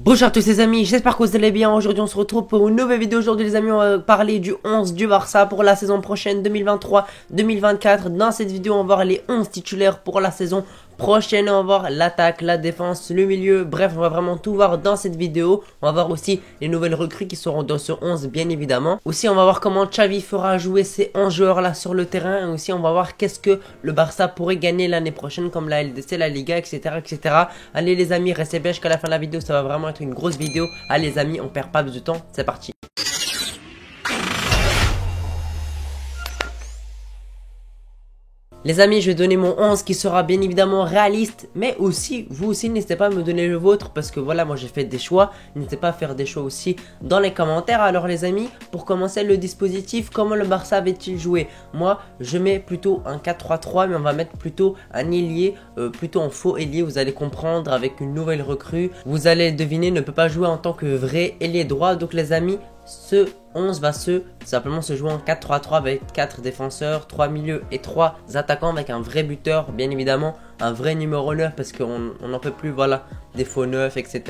Bonjour à tous les amis, j'espère que vous allez bien. Aujourd'hui on se retrouve pour une nouvelle vidéo. Aujourd'hui les amis, on va parler du 11 du Barça pour la saison prochaine 2023-2024. Dans cette vidéo on va voir les 11 titulaires pour la saison prochaine. On va voir l'attaque, la défense, le milieu. Bref, on va vraiment tout voir dans cette vidéo. On va voir aussi les nouvelles recrues qui seront dans ce 11 bien évidemment. Aussi on va voir comment Xavi fera jouer ces 11 joueurs là sur le terrain. Et aussi on va voir qu'est-ce que le Barça pourrait gagner l'année prochaine comme la LDC, la Liga, etc. etc. Allez les amis, restez bien jusqu'à la fin de la vidéo, ça va vraiment être une grosse vidéo. Allez les amis, on perd pas de temps, c'est parti. Les amis, je vais donner mon 11 qui sera bien évidemment réaliste, mais aussi, vous aussi, n'hésitez pas à me donner le vôtre parce que voilà, moi j'ai fait des choix. N'hésitez pas à faire des choix aussi dans les commentaires. Alors les amis, pour commencer le dispositif, comment le Barça avait-il joué? Moi, je mets plutôt un 4-3-3, mais on va mettre plutôt un ailier, plutôt en faux ailier, vous allez comprendre, avec une nouvelle recrue. Vous allez deviner, ne peut pas jouer en tant que vrai ailier droit. Donc les amis, ce 11 va simplement se jouer en 4-3-3 avec 4 défenseurs, 3 milieux et 3 attaquants avec un vrai buteur, bien évidemment, un vrai numéro 9 parce qu'on n'en peut plus, voilà, des faux 9, etc.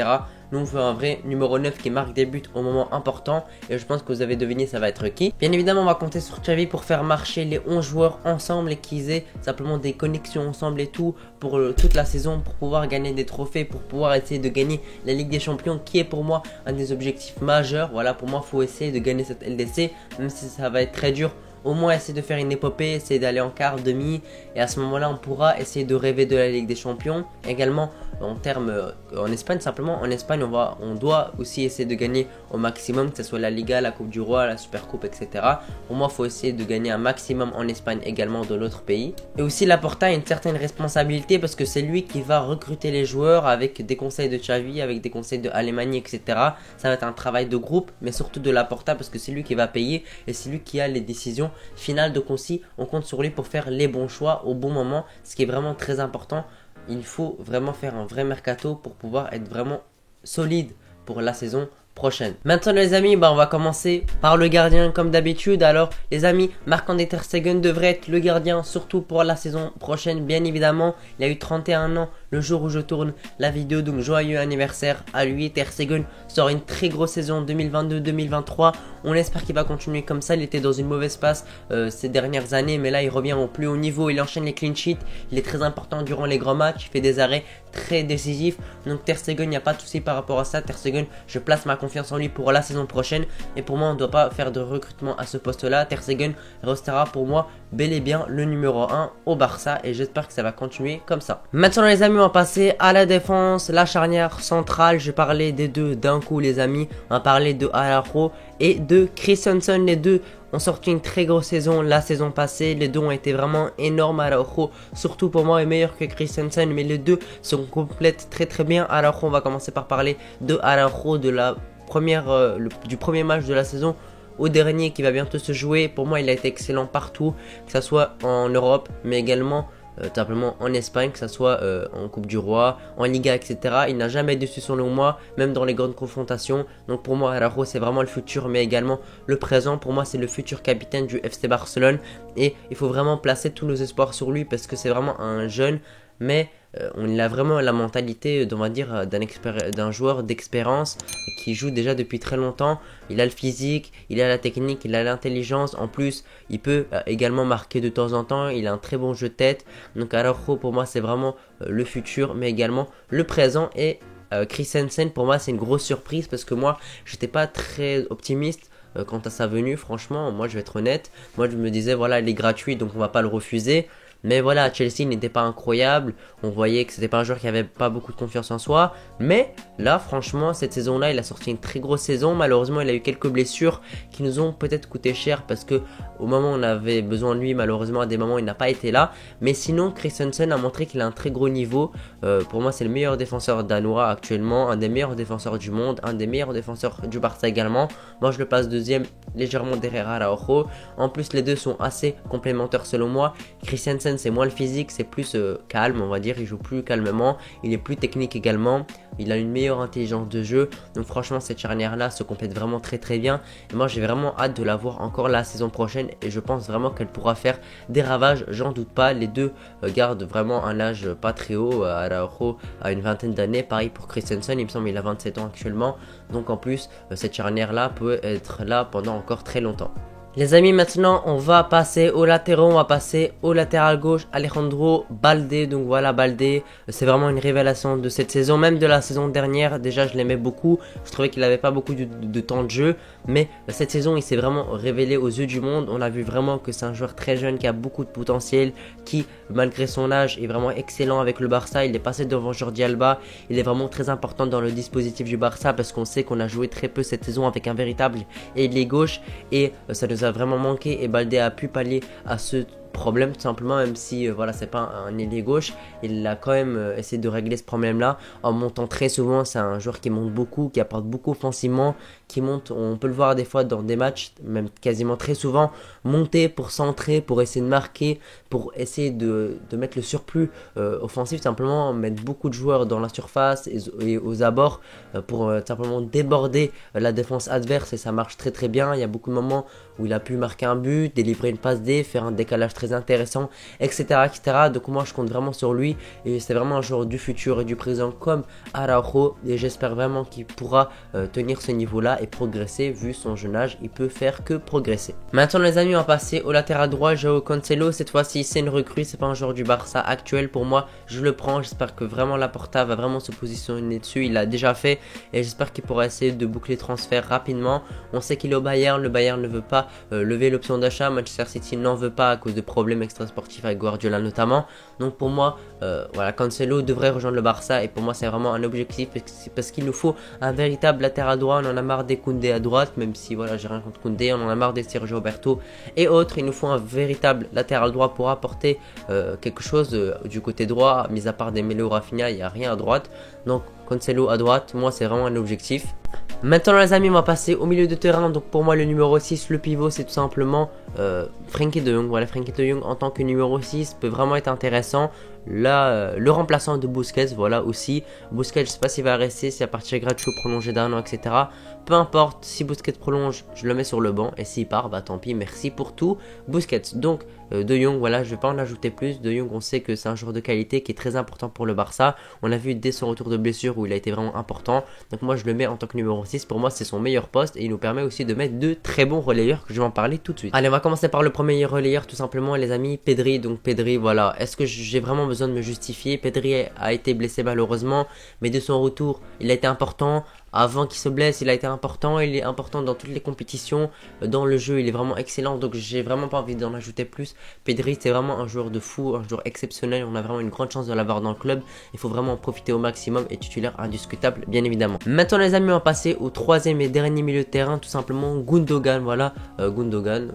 Nous on veut un vrai numéro 9 qui marque des buts au moment important et je pense que vous avez deviné ça va être qui. Bien évidemment on va compter sur Xavi pour faire marcher les 11 joueurs ensemble et qu'ils aient simplement des connexions ensemble et tout pour toute la saison pour pouvoir gagner des trophées, pour pouvoir essayer de gagner la Ligue des Champions qui est pour moi un des objectifs majeurs. Voilà, pour moi il faut essayer de gagner cette LDC même si ça va être très dur. Au moins essayer de faire une épopée, essayer d'aller en quart, demi. Et à ce moment-là, on pourra essayer de rêver de la Ligue des Champions. Également, en termes en Espagne, simplement, en Espagne, on doit aussi essayer de gagner au maximum, que ce soit la Liga, la Coupe du Roi, la Super Coupe, etc. Au moins, il faut essayer de gagner un maximum en Espagne également dans l'autre pays. Et aussi, Laporta a une certaine responsabilité parce que c'est lui qui va recruter les joueurs avec des conseils de Xavi, avec des conseils de Alemany, etc. Ça va être un travail de groupe, mais surtout de Laporta parce que c'est lui qui va payer et c'est lui qui a les décisions finales. Donc aussi, on compte sur lui pour faire les bons choix au bon moment, ce qui est vraiment très important. Il faut vraiment faire un vrai mercato pour pouvoir être vraiment solide pour la saison prochaine. Maintenant les amis, on va commencer par le gardien comme d'habitude. Alors les amis, Marc-André ter Stegen devrait être le gardien surtout pour la saison prochaine bien évidemment. Il a eu 31 ans le jour où je tourne la vidéo, donc joyeux anniversaire à lui. Ter Stegen sort une très grosse saison 2022-2023. On espère qu'il va continuer comme ça. Il était dans une mauvaise passe ces dernières années, mais là il revient au plus haut niveau. Il enchaîne les clean sheets. Il est très important durant les grands matchs. Il fait des arrêts très décisifs. Donc Ter Stegen, il n'y a pas de souci par rapport à ça. Ter Stegen, je place ma confiance en lui pour la saison prochaine. Et pour moi, on ne doit pas faire de recrutement à ce poste-là. Ter Stegen restera pour moi bel et bien le numéro 1 au Barça. Et j'espère que ça va continuer comme ça. Maintenant les amis, on va passer à la défense, la charnière centrale. Je vais parler des deux d'un coup les amis. On va parler de Araujo et de Christensen. Les deux ont sorti une très grosse saison la saison passée. Les deux ont été vraiment énormes. Araujo, surtout pour moi, est meilleur que Christensen, mais les deux se complètent très très bien. Araujo, on va commencer par parler de Araujo, de la première, du premier match de la saison au dernier qui va bientôt se jouer. Pour moi, il a été excellent partout, que ce soit en Europe, mais également simplement en Espagne, que ce soit en Coupe du Roi, en Liga, etc. Il n'a jamais déçu selon moi, même dans les grandes confrontations. Donc pour moi, Araujo, c'est vraiment le futur, mais également le présent. Pour moi, c'est le futur capitaine du FC Barcelone. Et il faut vraiment placer tous nos espoirs sur lui parce que c'est vraiment un jeune, mais on a vraiment la mentalité, on va dire, d'un joueur d'expérience qui joue déjà depuis très longtemps. Il a le physique, il a la technique, il a l'intelligence. En plus, il peut également marquer de temps en temps. Il a un très bon jeu de tête. Donc Araujo, pour moi, c'est vraiment le futur, mais également le présent. Et Christensen, pour moi, c'est une grosse surprise parce que moi, j'étais pas très optimiste quant à sa venue. Franchement, moi, je vais être honnête. Moi, je me disais, voilà, il est gratuit, donc on va pas le refuser. Mais voilà, Chelsea n'était pas incroyable. On voyait que c'était pas un joueur qui avait pas beaucoup de confiance en soi. Mais là, franchement, cette saison-là, il a sorti une très grosse saison. Malheureusement, il a eu quelques blessures qui nous ont peut-être coûté cher parce que au moment où on avait besoin de lui, malheureusement, à des moments, il n'a pas été là. Mais sinon, Christensen a montré qu'il a un très gros niveau. Pour moi, c'est le meilleur défenseur danois actuellement, un des meilleurs défenseurs du monde, un des meilleurs défenseurs du Barça également. Moi, je le place deuxième, légèrement derrière Araujo. En plus, les deux sont assez complémentaires selon moi. Christensen Christensen, c'est moins le physique, c'est plus calme, on va dire. Il joue plus calmement, il est plus technique également. Il a une meilleure intelligence de jeu. Donc franchement, cette charnière-là se complète vraiment très très bien. Et moi, j'ai vraiment hâte de la voir encore la saison prochaine. Et je pense vraiment qu'elle pourra faire des ravages, j'en doute pas. Les deux gardent vraiment un âge pas très haut. Araujo a une vingtaine d'années. Pareil pour Christensen, il me semble qu'il a 27 ans actuellement. Donc en plus, cette charnière-là peut être là pendant encore très longtemps. Les amis, maintenant on va passer aux latéraux, on va passer au latéral gauche, Alejandro Balde. Donc voilà, Balde, c'est vraiment une révélation de cette saison, même de la saison dernière. Déjà je l'aimais beaucoup, je trouvais qu'il n'avait pas beaucoup de temps de jeu, mais cette saison il s'est vraiment révélé aux yeux du monde. On a vu vraiment que c'est un joueur très jeune qui a beaucoup de potentiel, qui malgré son âge est vraiment excellent avec le Barça. Il est passé devant Jordi Alba, il est vraiment très important dans le dispositif du Barça parce qu'on sait qu'on a joué très peu cette saison avec un véritable ailier gauche et ça nous a vraiment manqué et Balde a pu pallier à ce problème tout simplement, même si voilà, c'est pas un ailier gauche, il a quand même essayé de régler ce problème là en montant très souvent. C'est un joueur qui monte beaucoup, qui apporte beaucoup offensivement, qui monte, on peut le voir des fois dans des matchs, même quasiment très souvent, monter pour centrer, pour essayer de marquer, pour essayer de mettre le surplus offensif, simplement mettre beaucoup de joueurs dans la surface et aux abords pour simplement déborder la défense adverse, et ça marche très très bien. Il y a beaucoup de moments où il a pu marquer un but, délivrer une passe D, faire un décalage très intéressant, etc., etc. Donc moi je compte vraiment sur lui et c'est vraiment un joueur du futur et du présent comme Araujo, et j'espère vraiment qu'il pourra tenir ce niveau là et progresser. Vu son jeune âge, il peut faire que progresser. Maintenant les amis, on va passer au latéral droit, João Cancelo. Cette fois-ci c'est une recrue, c'est pas un joueur du Barça actuel. Pour moi je le prends, j'espère que vraiment Laporta va vraiment se positionner dessus, il l'a déjà fait et j'espère qu'il pourra essayer de boucler le transfert rapidement. On sait qu'il est au Bayern, le Bayern ne veut pas lever l'option d'achat, Manchester City n'en veut pas à cause de problèmes extrasportifs avec Guardiola notamment. Donc pour moi voilà, Cancelo devrait rejoindre le Barça et pour moi c'est vraiment un objectif parce qu'il nous faut un véritable latéral droit. On en a marre des Koundé à droite, même si voilà, j'ai rien contre Koundé, on en a marre des Sergio Roberto et autres. Il nous faut un véritable latéral droit pour apporter quelque chose du côté droit, mis à part Dembélé ou Rafinha, il n'y a rien à droite. Donc Cancelo à droite, moi c'est vraiment un objectif. Maintenant les amis, on va passer au milieu de terrain. Donc pour moi le numéro 6, le pivot, c'est tout simplement Frenkie de Jong. Voilà, Frenkie de Jong en tant que numéro 6 peut vraiment être intéressant. Là, le remplaçant de Busquets, voilà aussi. Busquets, je sais pas s'il va rester, si à partir gratuit prolongé d'un an, etc. Peu importe, si Busquets prolonge, je le mets sur le banc. Et s'il part, bah tant pis, merci pour tout. Busquets, donc De Jong, voilà, je vais pas en ajouter plus. De Jong, on sait que c'est un joueur de qualité qui est très important pour le Barça. On l'a vu dès son retour de blessure où il a été vraiment important. Donc moi, je le mets en tant que numéro 6. Pour moi, c'est son meilleur poste et il nous permet aussi de mettre de très bons relayeurs que je vais en parler tout de suite. Allez, on va commencer par le premier relayeur, tout simplement, les amis, Pedri. Donc Pedri, voilà, est-ce que j'ai vraiment besoin de me justifier? Pedri a été blessé malheureusement, mais de son retour, il a été important. Avant qu'il se blesse, il a été important, il est important dans toutes les compétitions, dans le jeu, il est vraiment excellent, donc j'ai vraiment pas envie d'en ajouter plus. Pedri, c'est vraiment un joueur de fou, un joueur exceptionnel, on a vraiment une grande chance de l'avoir dans le club, il faut vraiment en profiter au maximum et titulaire indiscutable, bien évidemment. Maintenant les amis, on va passer au troisième et dernier milieu de terrain, tout simplement Gundogan, voilà, Gundogan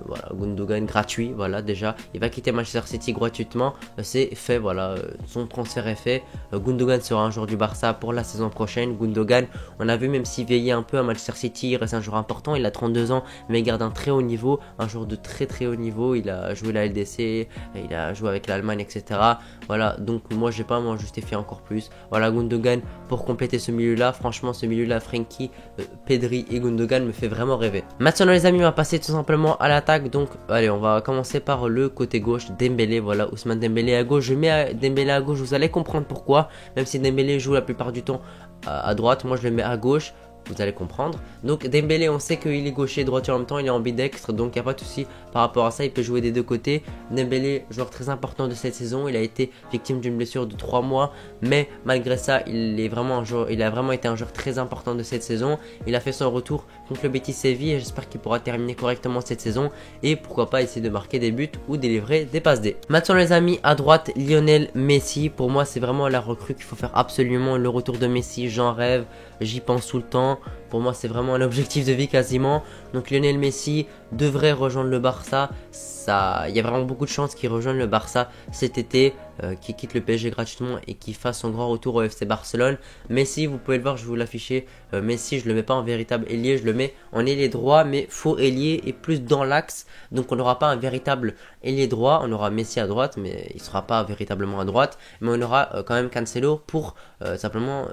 gratuit, voilà, déjà, il va quitter Manchester City gratuitement, c'est fait, voilà, son transfert est fait. Gundogan sera un joueur du Barça pour la saison prochaine. Gundogan, on a vu, même s'il vieillit un peu à Manchester City, il reste un joueur important, il a 32 ans, mais il garde un très haut niveau, un joueur de très très haut niveau, il a joué la LDC, il a joué avec l'Allemagne, etc. Voilà, donc moi je vais pas m'en justifier encore plus. Voilà, Gundogan pour compléter ce milieu-là, franchement ce milieu-là, Frenkie, Pedri et Gundogan me fait vraiment rêver. Maintenant les amis, on va passer tout simplement à l'attaque, donc allez, on va commencer par le côté gauche, Dembélé, voilà, Ousmane Dembélé à gauche, je mets Dembélé à gauche, vous allez comprendre pourquoi, même si Dembélé joue la plupart du temps à droite, moi je le mets à gauche. Vous allez comprendre. Donc Dembélé, on sait qu'il est gaucher et droitier en même temps, il est ambidextre, donc il n'y a pas de souci par rapport à ça, il peut jouer des deux côtés. Dembélé, joueur très important de cette saison, il a été victime d'une blessure de 3 mois, mais malgré ça, il a vraiment été un joueur très important de cette saison. Il a fait son retour contre le Betis Séville et j'espère qu'il pourra terminer correctement cette saison et pourquoi pas essayer de marquer des buts ou délivrer des passes D. Maintenant les amis, à droite, Lionel Messi. Pour moi, c'est vraiment la recrue qu'il faut faire absolument. Le retour de Messi, j'en rêve, j'y pense tout le temps. Pour moi, c'est vraiment un objectif de vie quasiment. Donc Lionel Messi devrait rejoindre le Barça. Il y a vraiment beaucoup de chances qu'il rejoigne le Barça cet été, qu'il quitte le PSG gratuitement et qu'il fasse son grand retour au FC Barcelone. Messi, vous pouvez le voir, je vais vous l'afficher. Messi, je le mets pas en véritable ailier, je le mets en ailier droit, mais faux ailier et plus dans l'axe. Donc on n'aura pas un véritable ailier droit. On aura Messi à droite, mais il sera pas véritablement à droite. Mais on aura quand même Cancelo pour simplement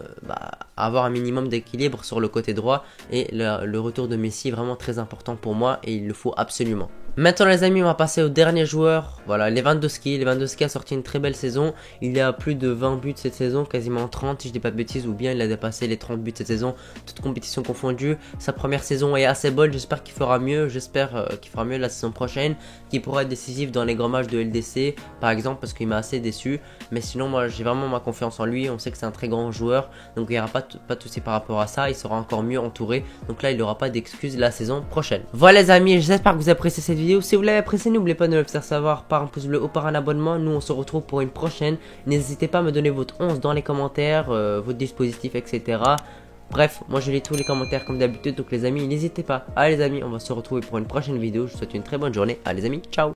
avoir un minimum d'équilibre sur le côté droit. Et le retour de Messi est vraiment très important pour moi et il le faut absolument. Maintenant les amis, on va passer au dernier joueur. Voilà, Lewandowski. Lewandowski a sorti une très belle saison. Il est à plus de 20 buts cette saison, quasiment 30 si je dis pas de bêtises, ou bien il a dépassé les 30 buts cette saison, toutes compétitions confondues. Sa première saison est assez bonne, j'espère qu'il fera mieux. J'espère qu'il fera mieux la saison prochaine, qu'il pourra être décisif dans les grands matchs de LDC par exemple, parce qu'il m'a assez déçu. Mais sinon moi j'ai vraiment ma confiance en lui, on sait que c'est un très grand joueur, donc il n'y aura pas de soucis par rapport à ça. Il sera encore mieux entouré, donc là il n'aura pas d'excuses la saison prochaine. Voilà les amis, j'espère que vous appréciez cette vidéo. Si vous l'avez apprécié, n'oubliez pas de me le faire savoir par un pouce bleu ou par un abonnement. Nous on se retrouve pour une prochaine. N'hésitez pas à me donner votre 11 dans les commentaires, votre dispositif, etc. Bref, moi je lis tous les commentaires comme d'habitude, donc les amis n'hésitez pas. Allez les amis, on va se retrouver pour une prochaine vidéo. Je vous souhaite une très bonne journée. Allez les amis, ciao.